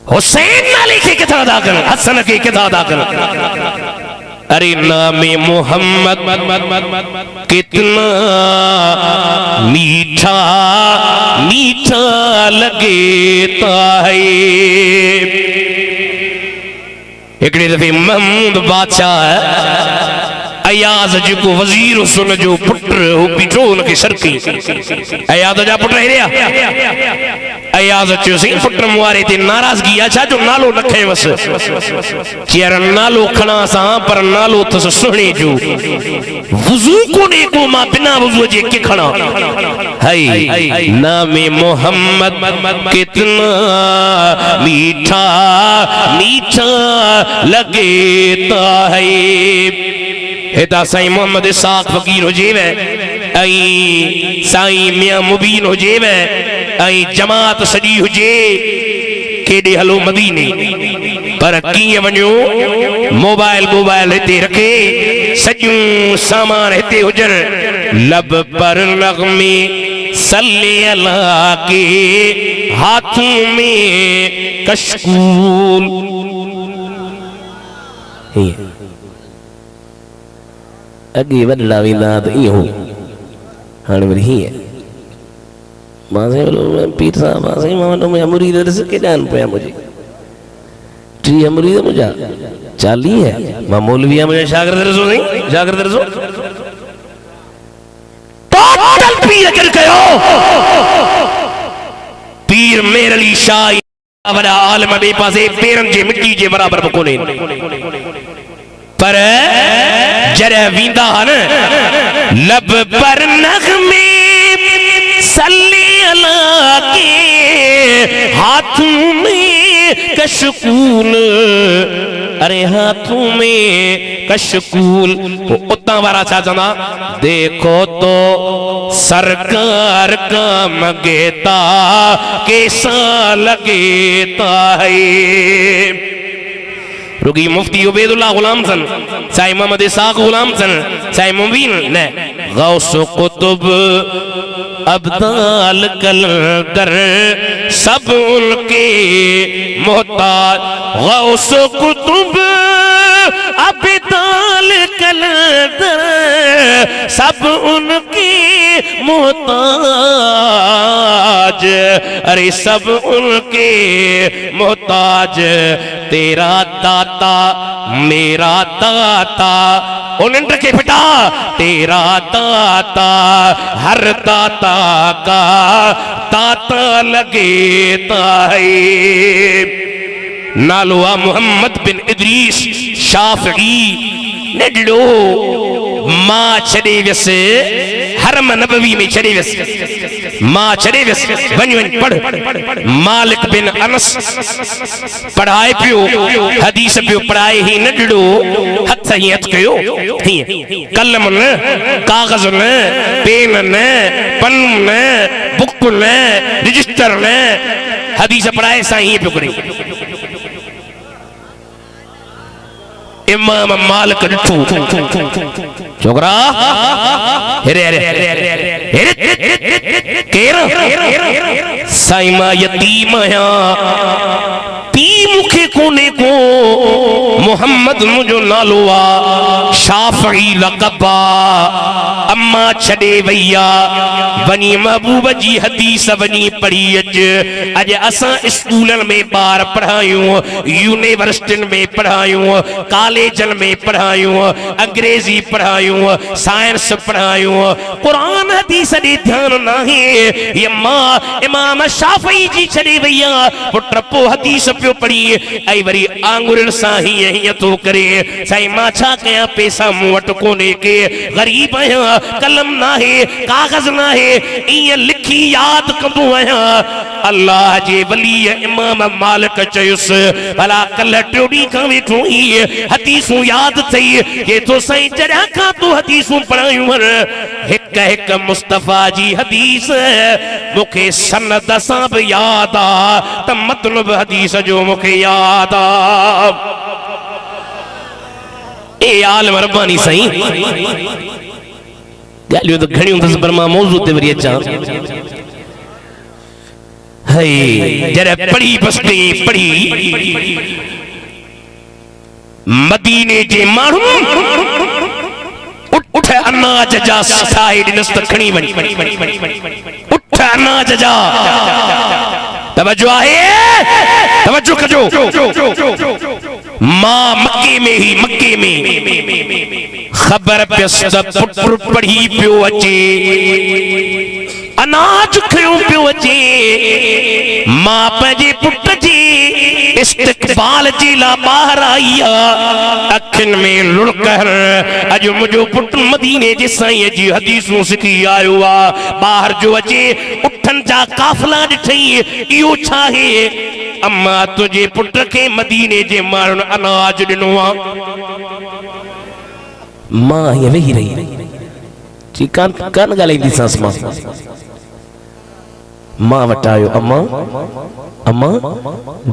हुसैन नाले के किथा अदा कर, हसन के किथा अदा कर। अरे नामे मोहम्मद कितना मीठा मीठा लगता है। हिकिड़े दफ़े महमूद बादशाह अयाज जो वजीर सुन जो पुट हो बीठो उनके सरकी अयाज जा पुट हेरिया अयाज चयो सी पुट मुआरे ते नाराज़गी अच्छा जो नालो न खयवस चेर नालो खणा सा पर नालो तस सुहणे जो वजू कोने को मां बिना वजू जे के खणा है। नामे मोहम्मद कितना मीठा मीठा लगता है। हेता साईं मोहम्मद इसाक फकीर हुजेव ऐं साईं मियां मुबीन हुजेव ऐं जमात सजी हुजे केॾे हलो मदीने पर कीअं वञो मोबाइल हिते रखे सॼियूं सामान हिते हुजनि लब पर नग़मे सल्ले अला के हाथों में कशकूल। अगे वॾड़ा वेंदा त ईअं हो हाणे वरी हीअं मां साईं पीर साहब मां साईं मां वटि मुंहिंजा मुरीद ॾिस केॾा आहिनि पिया मुंहिंजे 30 मुरीद मुंहिंजा 40 मां मौलवी आहियां मुंहिंजा शागिर्द ॾिसो साईं शागिर्द ॾिसो टोटल पीर केरु कयो पीर मेर अली शाह वॾा आलिम ॿिए पासे पेरनि जे मिटी जे बराबरि बि कोन्हे पर जॾहिं वेंदा न लब पर नग़मे सल्ले अला के हाथों में कशकूल। अरे हाथों में कशकूल उतां वारा छा चवंदा देखो तो सरकार का मगेता कैसा लगेता है। रुगी मुफ्ती उबैदुल्लाह गुलाम सन साईं मोहम्मद इसाक गुलाम सन साईं मुबीन ने गौस कुतुब अब्दाल कलंदर सब उनके मोहताज गौस कुतुब अब्दाल कलंदर सब उनके मोहताज। अरे सब उनके मोहताज तेरा दाता मेरा दाता उन्हें रखे बेटा तेरा दाता हर दाता का दाता लगेता है। नालुआ मोहम्मद बिन इदरीस शाफी ने लो मां छड़े वस हरम नबवी में छड़े वस मां छड़े वस वन वन पढ़ मालिक बिन अनस पढ़ाए पियो हदीस पियो पढ़ाए ही न ॾिड़ो हथ ही हथ कयो हीअं कलम न कागज़ न पेन न पन न बुक न रजिस्टर न हदीस पढ़ाए सां हीअं पियो करे। इमाम मालिक ॾिठो छोकरा हेरे हेरे केर साईं मां यतीम आहियां पी मूंखे कोने को मोहम्मद मुंहिंजो नालो आ शाफी लक़ब आ अम्मा छॾे वई आ वञी महबूब जी हदीस वञी पढ़ी अॼु असां स्कूलनि में ॿार पढ़ायूं यूनिवर्सिटियुनि में पढ़ायूं कॉलेजनि में पढ़ायूं अंग्रेजी पढ़ायूं साइंस पढ़ायूं कुरान हदीस ॾे ध्यानु नाहे ये मां इमाम शाफी जी छॾे वई आ पुट पोइ हदीस पियो पढ़ी ऐं वरी आंगुरनि सां हीअं थो करे साईं मां छा कयां पैसा मूं वटि कोन्हे के ग़रीब आहियां कलम नाहे कागज़ नाहे ईअं लिखी यादि कंदो आहियां। अल्लाह जे वली इमाम मालिक चयुसि भला कल्ह टियों ॾींहं खां वेठो ई हदीसूं यादि अथई के तो साईं जॾहिं खां तूं हदीसूं पढ़ायूं हिक हिक मुस्तफ़ा जी हदीस मूंखे सनद सां बि यादि आ त मतलब हदीस जो मूंखे यादि आ। ए आलिम रब्बानी साईं ॻाल्हियूं त घणियूं अथसि पर मां मौज़ू ते वरी अचां। है जरा पढ़ी बसते पढ़ी मदीने जे माण्हू उठ अनाज जा साइड नस्त खणी वञी उठ अनाज जा तवज्जो आहे तवज्जो कजो मां मक्के में खबर पियस त पुट पढ़ी पियो अचे अनाज खयो पियो अचे मां पंहिंजे पुट जी इस्तक़बाल जी ला ॿाहिरि आई अखियुनि में लुड़कहर अॼु मुंहिंजो पुट मदीने जे साईं जी हदीसूं सिखी आयो ॿाहिरि जो अचे उठनि जा काफ़िला ॾिठई इहो छा आहे अम्मा तुंहिंजे पुट खे मदीने जे माण्हुनि अनाज ॾिनो मां हीअं वेही रही जी कान ॻाल्हाईंदी सांस मां वटि आयो अम्मा अम्मा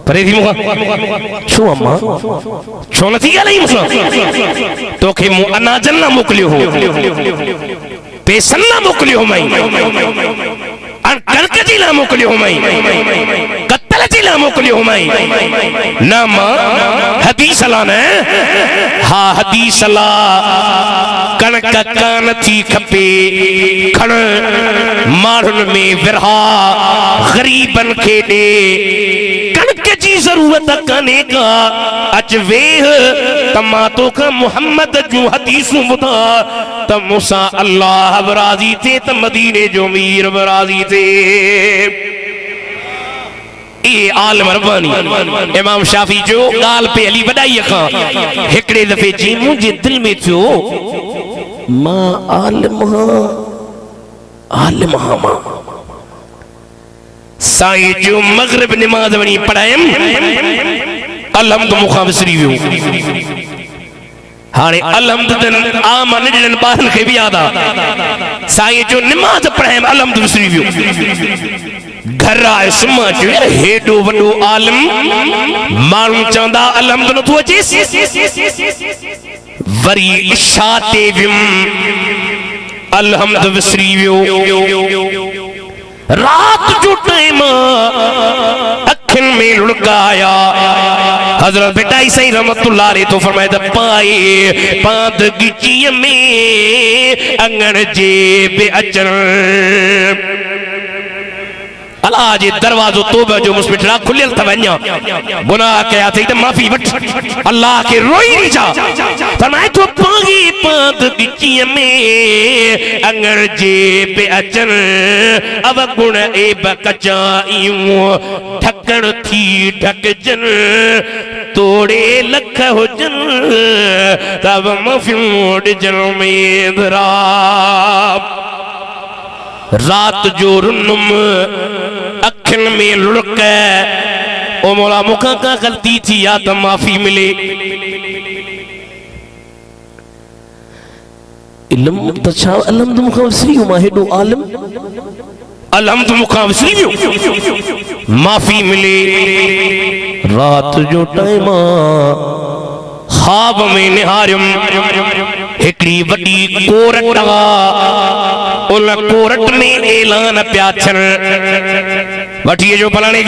परे थी मूंखां छो अम्मा छो नथी ॻाल्हाई मूंसां तोखे मूं अनाजनि लाइ मोकिलियो हो पैसनि लाइ मोकिलियो हो मई कणक जी लाइ मोकिलियो हो मई कतल जी लाइ मोकिलियो हो मई न मां हदीस ला न हा हदीस ला कणक कान थी खपे खण माण्हुनि में विरहा ग़रीबनि खे ॾे कणक जी ज़रूरत कान्हे का अच वेह त मां तोखां मुहम्मद जूं हदीसूं ॿुधा त मूंसां अल्लाह बि राज़ी थिए त मदीने जो मीर बि राज़ी थिए आलम रब्बानी इमाम शाफी जो ॻाल्हि पे हली वॾाई खां हिकिड़े दफ़े जी मुंहिंजे दिलि में थियो मां आलिम मां साईं जो मग़रिब निमाज़ वञी पढ़ायमि अलहम्द मूंखां विसरी वियो हाणे अलहम्द आम नंढड़नि ॿारनि खे बि यादि आहे साईं जो निमाज़ पढ़ायमि अलहम्द विसरी वियो घर आयो सुम्हा जो हेॾो वॾो आलिम माण्हू चवंदा अलहम्द नथो अचेसि वरी इशा ते वियुमि अलहम्द विसरी वियो रात जो टाइम अखियुनि में लुड़काया हज़रत बेटाई साईं रहमतुल्लाह अलैहि तो फरमाए त पाए पांद गिचीअ में अंगण जे बि अचण अल्लाह जे दरवाजो तौबा जो मुझ पे ठड़ा खुलियल था वञा गुनाह कया थई त माफी वठ अल्लाह के रोई नहीं जा फरमाए तो पागी पाद गिचीअ में अंगण जे पे अचन अब गुण ए बकचाइयूं ढकण थी ढकजन तोड़े लख हुजन तब मफियूं ॾिजण में धरा रात जो रुनुम अखियुनि में लुड़क ओ मौला मूंखां का गलती थी या त माफ़ी मिले इल्म त छा अलहम्द मूंखां विसरी वियो मां हेॾो आलिम अलहम्द मूंखां विसरी वियो माफ़ी मिले रात जो टाइम ख्वाब में निहारियुमि हिकड़ी वॾी कोरट उन कोरट में ऐलान पिया थियनि वठी जो फलाणे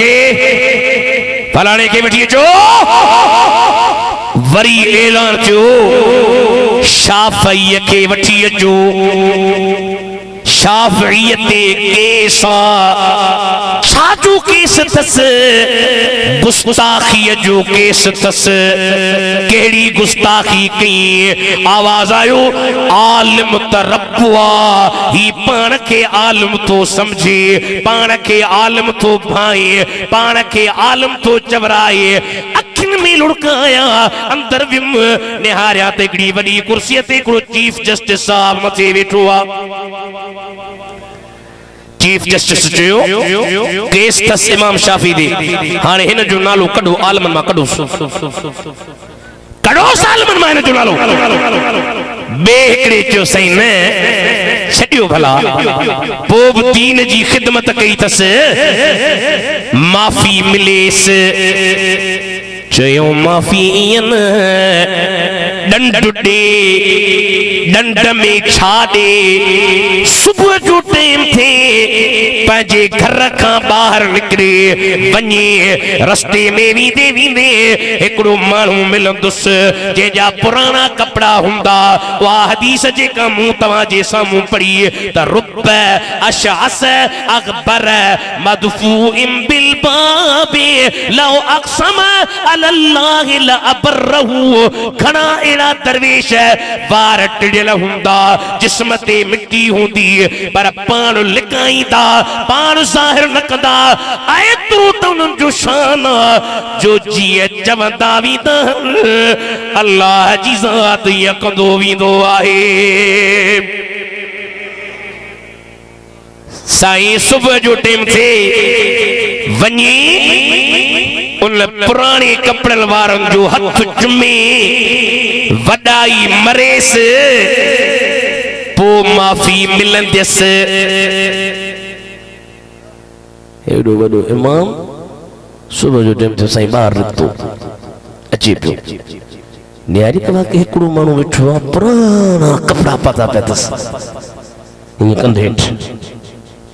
के वठी अचो वरी ऐलान थियो शाफ़ईअ खे वठी अचो शाफ़ईअ ते केस छाजो केस अथसि गुस्ताखीअ जो केस अथसि कहिड़ी गुस्ताखी कई आवाज़ आयो आलिम त रब ही पाण खे आलिम थो समझे पाण खे आलिम थो भाए पाण खे आलिम थो चवराए अखियुनि में लुड़काया अंदर वियुमि निहारिया त हिकिड़ी वॾी कुर्सीअ ते हिकिड़ो चीफ जस्टिस साहब मथे वेठो आहे चीफ जस्टिस चयो केस थस इमाम शाफी दे हाणे हिन जो नालो कढो आलमन मां कढो सालमन मां हिन जो नालो बे हिकड़े चयो सही न छॾियो भला पोइ बि दीन जी ख़िदमत कई थस माफ़ी मिलेसि चयो माफ़ी ईअं डंड ॾे डंड में छा ॾे सुबुह जो टाइम थे पंहिंजे घर खां ॿाहिरि निकिरे वञे रस्ते में वींदे वींदे हिकिड़ो माण्हू मिलंदुसि जंहिंजा पुराणा कपिड़ा हूंदा उहा हदीस जेका मूं तव्हांजे साम्हूं पढ़ी त रुब अशअस अकबर मदफूइन बिल बाबे लौ अक़सम अलल्लाह लअबरहु घणा अहिड़ा दरवेश वार टिड़ियल हूंदा जिस्म ते मिट्टी हूंदी पर पाण लिकाईंदा पाण ज़ाहिर न कंदा एतिरो त उन्हनि जो शान जो जीअं चवंदा वेंदा अल्लाह जी ज़ात ईअं कंदो वेंदो आहे। साईं सुबुह जो टाइम थे वञी उन पुराणे कपड़न वारनि जो हथ चुमे वॾाई मरेस पो माफ़ी मिलंदसि। एॾो वॾो इमाम सुबुह जो टाइम ते साईं ॿाहिरि निकितो अचे पियो न्यारी कला के हिकिड़ो माण्हू वेठो आहे पुराणा कपिड़ा पाता पिया अथसि ईअं कंधे हेठि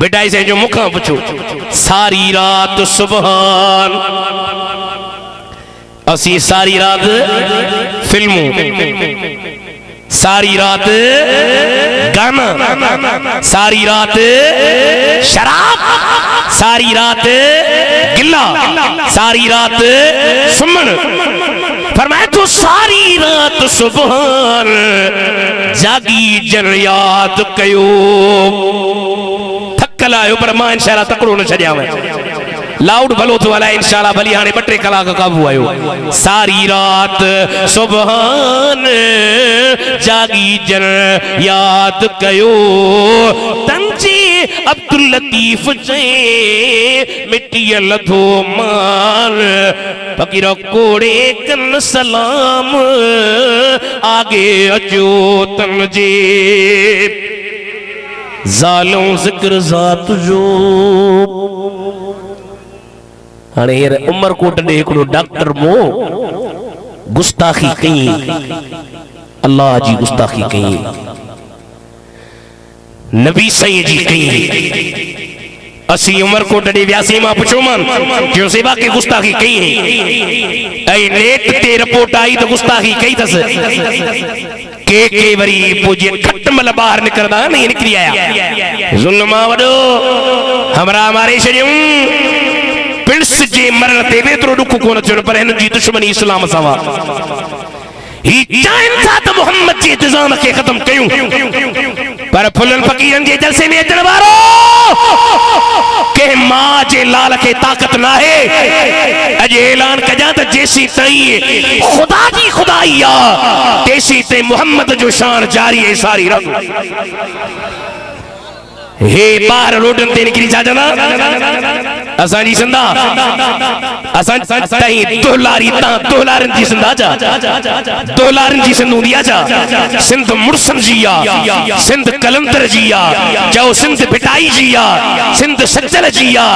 बेटा इसे जो मुखा पुछो सारी रात सुबहान असी सारी रात फिल्मों सारी रात गाना सारी रात शराब सारी रात गिल्ला सारी रात सुमन फरमाए तो सारी रात सुबहान जागी जन याद कयो थकल आयो पर मां इंशाअल्लाह तकड़ो न छड़िया लाउड भलो तो वाला इंशाअल्लाह भली हाने 2-3 कलाक काबू आयो सारी रात सुबहान जागी जन याद कयो तंजी अब्दुल लतीफ जे मिट्टी लधो मान फकीर कोड़े कन सलाम आगे अचो तन जे ज़ालों ज़िक्र ज़ात जो हाणे हींअर उमरकोट ॾे हिकिड़ो डॉक्टर मो गुस्ताखी कई अल्लाह जी गुस्ताखी कई नबी साईं जी कई असी उमरकोट ॾे वियासीं मां पुछो मान जो सेवा के गुस्ताखी कई ऐं नेट ते रिपोर्ट आई त गुस्ताखी कई अथसि के वरी पोइ जीअं खट मल ॿाहिरि निकिरंदा न ईअं निकिरी आया ज़ुल्म वॾो हमरा मारे छॾियूं पिणस जे मरण ते वेतिरो ॾुख कोन थियो पर हिन जी दुश्मनी इस्लाम सां वा ही चाहिनि था त मोहम्मद जे इंतज़ाम खे ख़त्म कयूं पर फुलन फकीरन जे जलसे में अचण वारो के मां जे लाल खे ताक़त न आहे अॼु ऐलान कजां त जेसी ताईं खुदा जी खुदाई आहे तेसी ताईं मोहम्मद जो शान जारी है सारी रात हे बाहर रोडन ते निकरी जाजना असां जी सिंधा असां ताईं दोलारी ता दोलारन जी सिंधा जा दोलारन जी सिंधु दिया जा सिंध मुर्सन जी आ सिंध कलंदर जी आ जो सिंध बिटाई जी आ सिंध सज्जल जी आ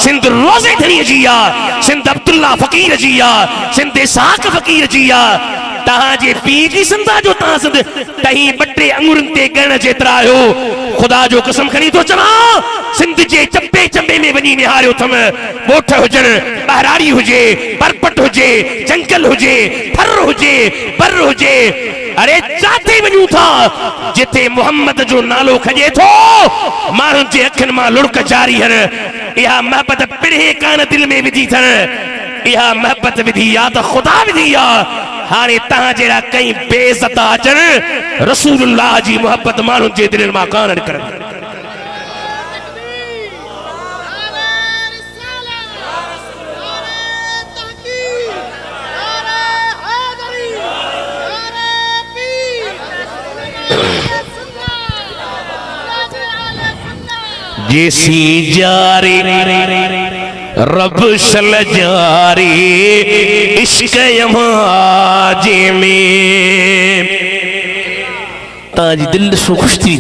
सिंध रोज़े धनी जी आ सिंध अब्दुल्ला फकीर जी आ सिंध इसाक फकीर जी आ तहां जे पी जी सिंधा जो ता सिंध तही 2-3 अंगुरन ते गण जेतरा आयो खुदा जो कसम खणी तो चवा सिंध जे चंबे चंबे में वनी निहारियो थम ॻोठ हुजन बहराड़ी हुजे परपट हुजे जंगल हुजे फर हुजे बर हुजे अरे जाते वञूं था जिथे मोहम्मद जो नालो खजे थो माण्हुनि जे अखियुनि मां लुड़क जारी हन इहा मोहब्बत पिड़े कान दिल में विधी थन इहा मोहब्बत विधी या त खुदा विधी आ हाणे तहां जहिड़ा कई बेइज़्ज़त अचनि रसूलुल्लाह जी मोहब्बत माण्हुनि जे दिलनि मां कान निकिरनि जेसी जारे रब सल जारे इश्क यमाजे में ताजी दिल सो खुश थी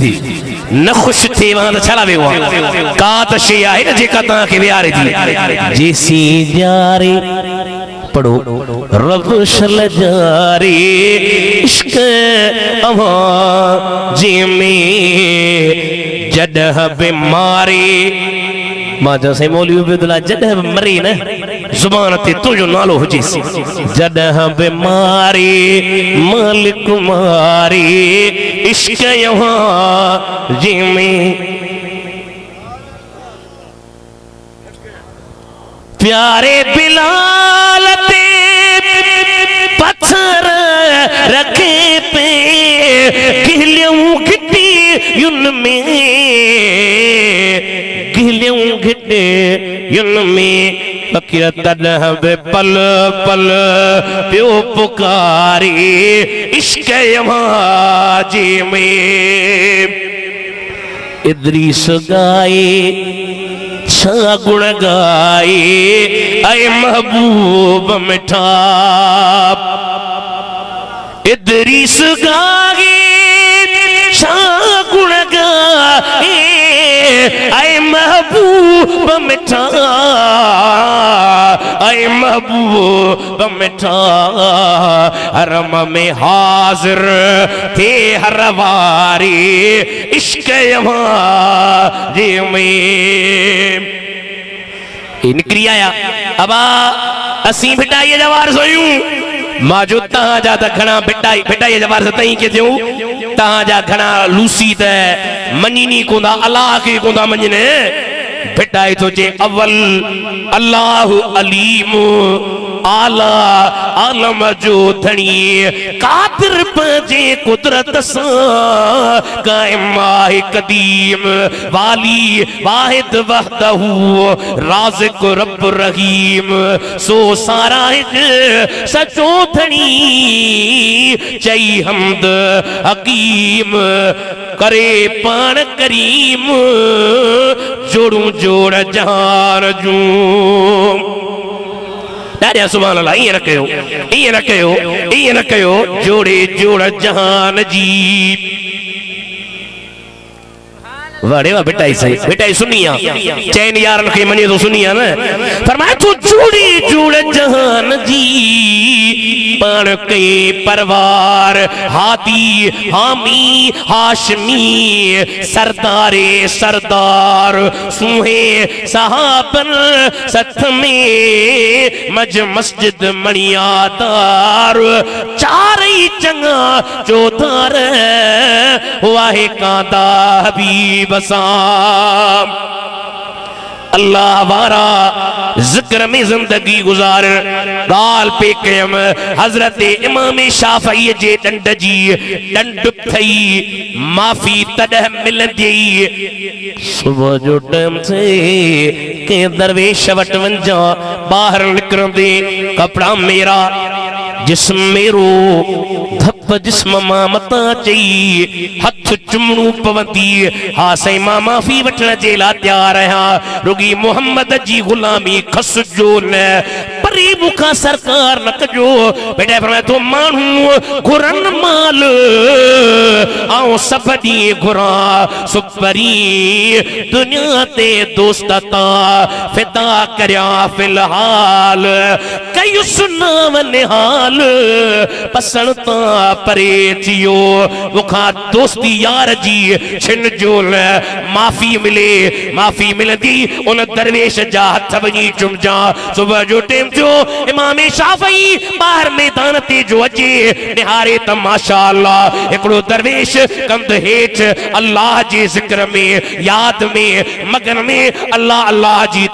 न खुश थे वहां तो छला वे का त शे आहे न जेका ता के वियारे थी जेसी जारे पढ़ो रब सल जारे इश्क यमाजे में जडह बीमारी मां जैसे मौलवी उबैदुल्लाह जडह मरी न जुबान ते तुझो नालो हुजेसी जडह बीमारी मालिक मारी इश्क यहाँ जिमे प्यारे बिलाल ते पत्थर रखे पे गिलियों गिट्टी युन में गिलियों गिट्टी युन में फकीर तदह बे पल पल प्यो पुकारी इश्क यमाजे में इदरीस गाए छा गुण गाए ऐ महबूब मिठा इदरीस गाए छा गुण गाए ऐ महबूब मिठा ऐ महबूब मिठा हरम में हाजिर थे हर वारी इश्क यमाजे में निकरी आया अबा असी भिटाई जवार सोयूं माजो तहां जा त घणा भिटाई जवार सतई के थियूं तहां जा घणा लूसी त मञीनी कोंदा अल्लाह के कोंदा मञने भिटाई तो जे अव्वल अल्लाह अलीम आला आलम जो धनी कादिर पंहिंजे कुदरत सां कायम आहे कदीम वाली वाहिद वहदहू राज़िक रब रहीम सो सारा हिक सचो धनी चई हमद हकीम करे पान करीम जोड़ू जोड़ जहान जूं ॾाढा सुभान अल्लाह ईअं न कयो जोड़े जोड़ जहान जी वाड़े वा बेटाई सुनिया चैन यार के मने तो सुनिया न फरमाया तू जोड़ी जोड़ जहान जी पान के परवार हादी हामी हाशमी सरदारे सरदार सुहे सहाबन सथ में मज मस्जिद मणियादार चार ही चंगा चौधार वाहे कांदा हबीब बसाम अल्लाह वारा जिक्र में जिंदगी गुजार गाल पे कयम हजरत इमाम शाफई जे डंड जी डंड थई माफी तडह मिलंदी सुबह जो टाइम से के दरवेश वट वंजा बाहर निकरंदे कपड़ा मेरा जिस्म मेरो धप जिस्म मां मता चई हथ चुमणू पवंदी हा सई मां माफी वठण जे ला तैयार आहियां रुगी मोहम्मद जी गुलामी खस जो न परी मुखा सरकार न कजो बेटा फरमाए तो मानू घुरन माल आओ सब दी घुरा सुपरी दुनिया ते दोस्ता फिदा करया फिलहाल कई सुनाव निहाल पसंद परे थियो मुखा दोस्ती यार जी छिन जो माफी मिलंदी उन दरवेश जा हथ वञी चुमजा सुबह जो टाइम जो इमाम शाफई बाहर मैदान ते जो अचे निहारे त माशाअल्लाह हिकड़ो दरवेश कंध हेठ अल्लाह जे जिक्र में याद में मगन में अल्लाह अल्लाह जी